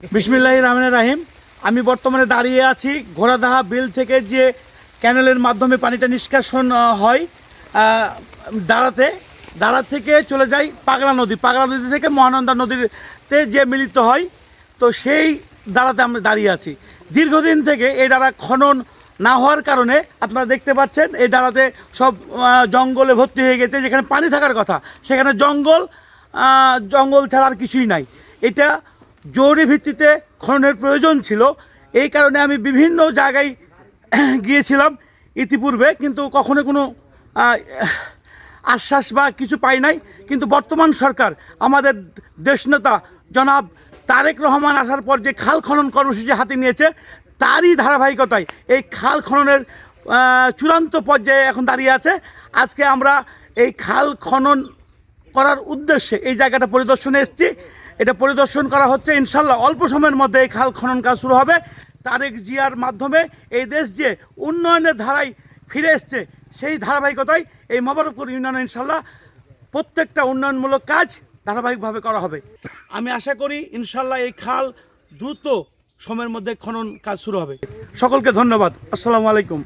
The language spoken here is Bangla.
বিসমিল্লাহির রহমানির রহিম। আমি বর্তমানে দাঁড়িয়ে আছি ঘোড়াদাহা বিল থেকে যে ক্যানেলের মাধ্যমে পানিটা নিষ্কাশন হয় দাঁড়া থেকে চলে যায় পাগলা নদী থেকে মহানন্দা নদীতে যে মিলিত হয়। তো সেই দাঁড়াতে আমরা দাঁড়িয়ে আছি। দীর্ঘদিন থেকে এই দাঁড়া খনন না হওয়ার কারণে আপনারা দেখতে পাচ্ছেন এই দাঁড়াতে সব জঙ্গলে ভর্তি হয়ে গেছে। যেখানে পানি থাকার কথা সেখানে জঙ্গল ছাড়া আর কিছুই নাই। এটা জরুরি ভিত্তিতে খননের প্রয়োজন ছিল। এই কারণে আমি বিভিন্ন জায়গায় গিয়েছিলাম ইতিপূর্বে, কিন্তু কখনো কোনো আশ্বাস বা কিছু পাই নাই। কিন্তু বর্তমান সরকার আমাদের দেশনেতা জনাব তারেক রহমান আসার পর যে খাল খনন কর্মসূচি হাতে নিয়েছে, তারই ধারাবাহিকতায় এই খাল খননের চূড়ান্ত পর্যায়ে এখন দাঁড়িয়ে আছে। আজকে আমরা এই খাল খনন করার উদ্দেশ্যে এই জায়গাটা পরিদর্শনে এসেছি। এটা পরিদর্শন করা হচ্ছে, ইনশাল্লাহ অল্প সময়ের মধ্যে এই খাল খনন কাজ শুরু হবে। তারেক জিয়ার মাধ্যমে এই দেশ যে উন্নয়নের ধারায় ফিরে এসছে, সেই ধারাবাহিকতায় এই মোবারকপুর ইউনিয়নে ইনশাল্লাহ প্রত্যেকটা উন্নয়নমূলক কাজ ধারাবাহিকভাবে করা হবে। আমি আশা করি ইনশাল্লাহ এই খাল দ্রুত সময়ের মধ্যে খনন কাজ শুরু হবে। সকলকে ধন্যবাদ। আসসালামু আলাইকুম।